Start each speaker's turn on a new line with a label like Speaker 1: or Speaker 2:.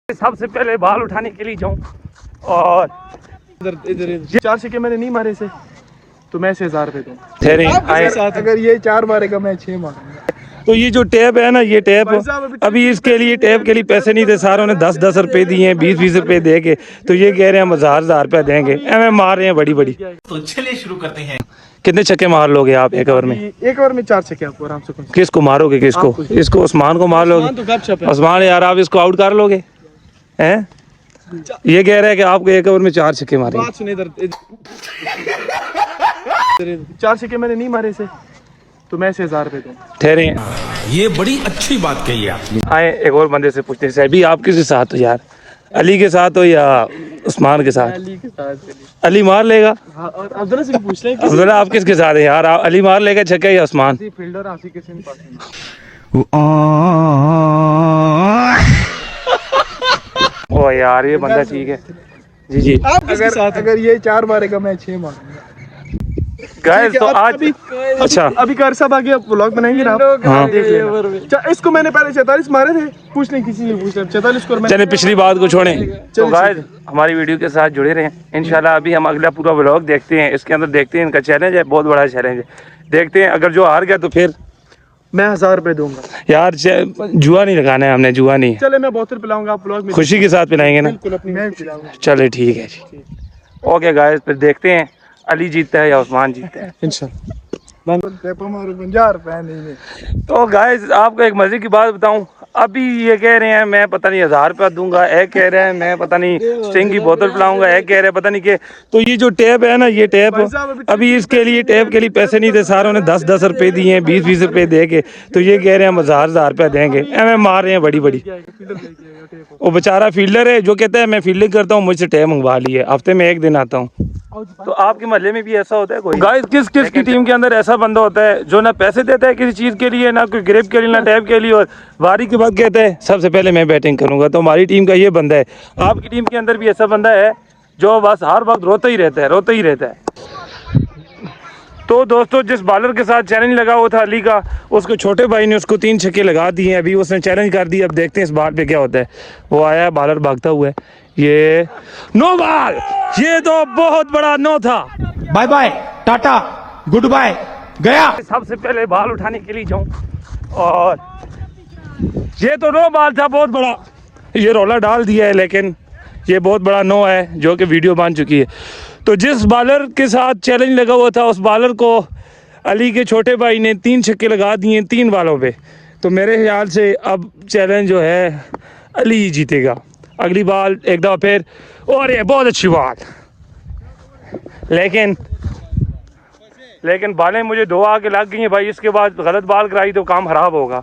Speaker 1: सबसे पहले बाल उठाने के लिए जाऊं और
Speaker 2: इधर 4 सिक्के मैंने नहीं मारे से तो मैं 1000 रुपए दूं।
Speaker 1: ठहरे
Speaker 2: अगर ये 4 मारेगा मैं 6 मारूंगा।
Speaker 1: तो ये जो टैप है ना, ये टैप अभी इसके लिए टैप के लिए पैसे नहीं थे, सारों ने 10-10 रुपए दिए हैं, 20-20 रुपए दे के। तो ये कह रहे हैं हम 1000 रुपए देंगे, एवं मार रहे हैं बड़ी बड़ी।
Speaker 3: तो चलिए शुरू करते हैं।
Speaker 1: कितने छक्के मार लोगे आप एक ओवर में?
Speaker 2: एक ओवर में 4 छक्के आपको आराम से।
Speaker 1: किसको मारोगे? किसको? इसको उस्मान को मार लोगे? उस्मान यार आप इसको आउट कर लोगे हैं? ये कह रहा है कि आपको एक ओवर में 4 छक्के मारे।
Speaker 2: बात सुन, इधर 4 छक्के मैंने नहीं मारे से तो मैं 1000 रुपए दूं।
Speaker 1: ठहरे
Speaker 3: ये बड़ी अच्छी बात कही आपने।
Speaker 1: आए एक और बंदे से पूछते हैं, अभी आप किसके साथ हो यार? अली के साथ हो या उस्मान के साथ?
Speaker 2: अली के साथ।
Speaker 1: अली मार लेगा?
Speaker 2: हाँ, और अब्दुल्ला से भी पूछ लें कि
Speaker 1: अब्दुल्ला आप किसके साथ है यार? अली मार लेगा छक्का या उस्मान?
Speaker 2: फील्डर आसिफ के सिंह पास
Speaker 1: ओ यार ये बंदा ठीक है जी जी।
Speaker 2: अगर ये 4 मारेगा मैं 6 मारूंगा।
Speaker 1: गाइस तो आज अच्छा
Speaker 2: अभी कार साहब आगे व्लॉग बनाएंगे ना आप?
Speaker 1: हाँ।
Speaker 2: देख लेना। इसको मैंने पहले 44 मारे थे, पूछ लें किसी ने पूछ लें 44 को मैंने।
Speaker 1: चले पिछली बात को छोड़ें। तो गाइस हमारी वीडियो के साथ जुड़े रहें इंशाल्लाह। अभी हम अगला पूरा व्लॉग देखते हैं, इसके अंदर देखते हैं, इनका चैलेंज है, बहुत बड़ा चैलेंज है। देखते हैं अगर जो हार गया तो फिर
Speaker 2: मैं 1000 रुपए दूंगा।
Speaker 1: यार जुआ नहीं लगाना है हमने, जुआ नहीं।
Speaker 2: चले मैं बोतल पिलाऊंगा, आप व्लॉग में
Speaker 1: खुशी के साथ पिलाएंगे ना?
Speaker 2: बिल्कुल अपनी मैं पिलाऊंगा।
Speaker 1: चले ठीक है जी। ओके गाइस फिर देखते हैं अली जीतता है या उस्मान जीतता है
Speaker 2: इंशाल्लाह। 50 रुपए नहीं।
Speaker 1: तो गाइस आपको एक मजे की बात बताऊं, अभी ये कह रहे हैं मैं पता नहीं 1000 रुपया दूंगा, एक कह रहे हैं मैं पता नहीं स्टिंग की बोतल पिलाऊंगा, एक कह रहे हैं पता नहीं के। तो ये जो टैप है ना, ये टैप अभी इसके लिए टैप के लिए पैसे नहीं थे, सारों ने 10-10 रुपए दिए हैं, 20-20 रुपए दे के। तो ये कह रहे हैं हम 1000 रुपया देंगे, एवं मार रहे हैं बड़ी बड़ी। वो बेचारा फील्डर है जो कहता है मैं फील्डिंग करता हूँ, मुझसे टैप मंगवा लिए, हफ्ते में 1 दिन आता हूँ। तो आपके मोहल्ले में भी ऐसा होता है कोई? गाइस किस किस की टीम के अंदर ऐसा बंदा होता है जो ना पैसे देता है किसी चीज के लिए, ना कोई ग्रिप के लिए, ना टैप के लिए, और वारी के बाद कहता है सबसे पहले मैं बैटिंग करूंगा? तो हमारी टीम का ये बंदा है। आपकी टीम के अंदर भी ऐसा बंदा है जो बस हर वक्त रोता ही रहता है, रोता ही रहता है। तो दोस्तों जिस बॉलर के साथ चैलेंज लगा हुआ था अली का, उसको छोटे भाई ने उसको 3 छक्के लगा दिए हैं। अभी उसने चैलेंज कर दिया, अब देखते हैं इस बार पे क्या होता है। वो आया बॉलर भागता हुआ है, ये नो बॉल, ये तो बहुत बड़ा नो था।
Speaker 3: Bye bye tata good bye गया।
Speaker 1: सबसे पहले बॉल उठाने के लिए जाऊं और ये तो नो बॉल था बहुत बड़ा, ये रोला डाल दिया है, लेकिन ये बहुत बड़ा नो है जो कि वीडियो बन चुकी है। तो जिस बॉलर के साथ चैलेंज लगा हुआ था उस बॉलर को अली के छोटे भाई ने 3 छक्के लगा दिए 3 बॉलों पे। तो मेरे ख्याल से अब चैलेंज जो है अली ही जीतेगा। अगली बॉल एक दफ़ा फिर, और ये बहुत अच्छी बॉल, लेकिन बॉलें मुझे 2 आके लग गई हैं भाई। इसके बाद गलत बॉल कराई तो काम खराब होगा।